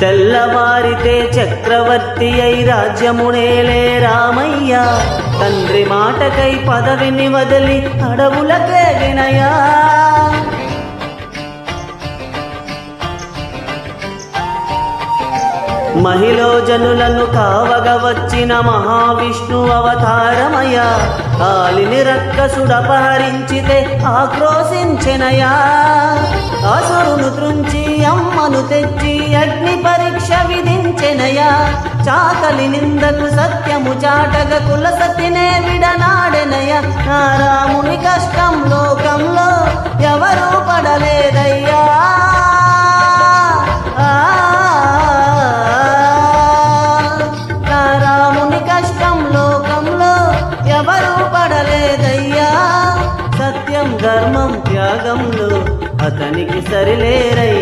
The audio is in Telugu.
తెల్లవారితే చక్రవర్తి అయి రాజ్యమునేలే రామయ్య, తండ్రి మాటకై పదవిని వదిలి అడవులకేగినయా. మహిళ జనులను కావగ వచ్చిన మహావిష్ణు అవతారమయ, కాలిని రక్కసుడపహరించితే ఆక్రోశించెనయా. అసురును త్రుంచి అమ్మను తెచ్చి అగ్ని పరీక్ష విధించెనయా. చాకలి నిందకు సత్యము చాటగ కులసతినే విడనాడెనయ. నా రాముని కష్టం లోకంలో ఎవరూ పడలేదయ్యా. ఎవరు పడలేదయ్యా. సత్యం ధర్మం త్యాగంలో అతనికి సరిలేరయ్యా.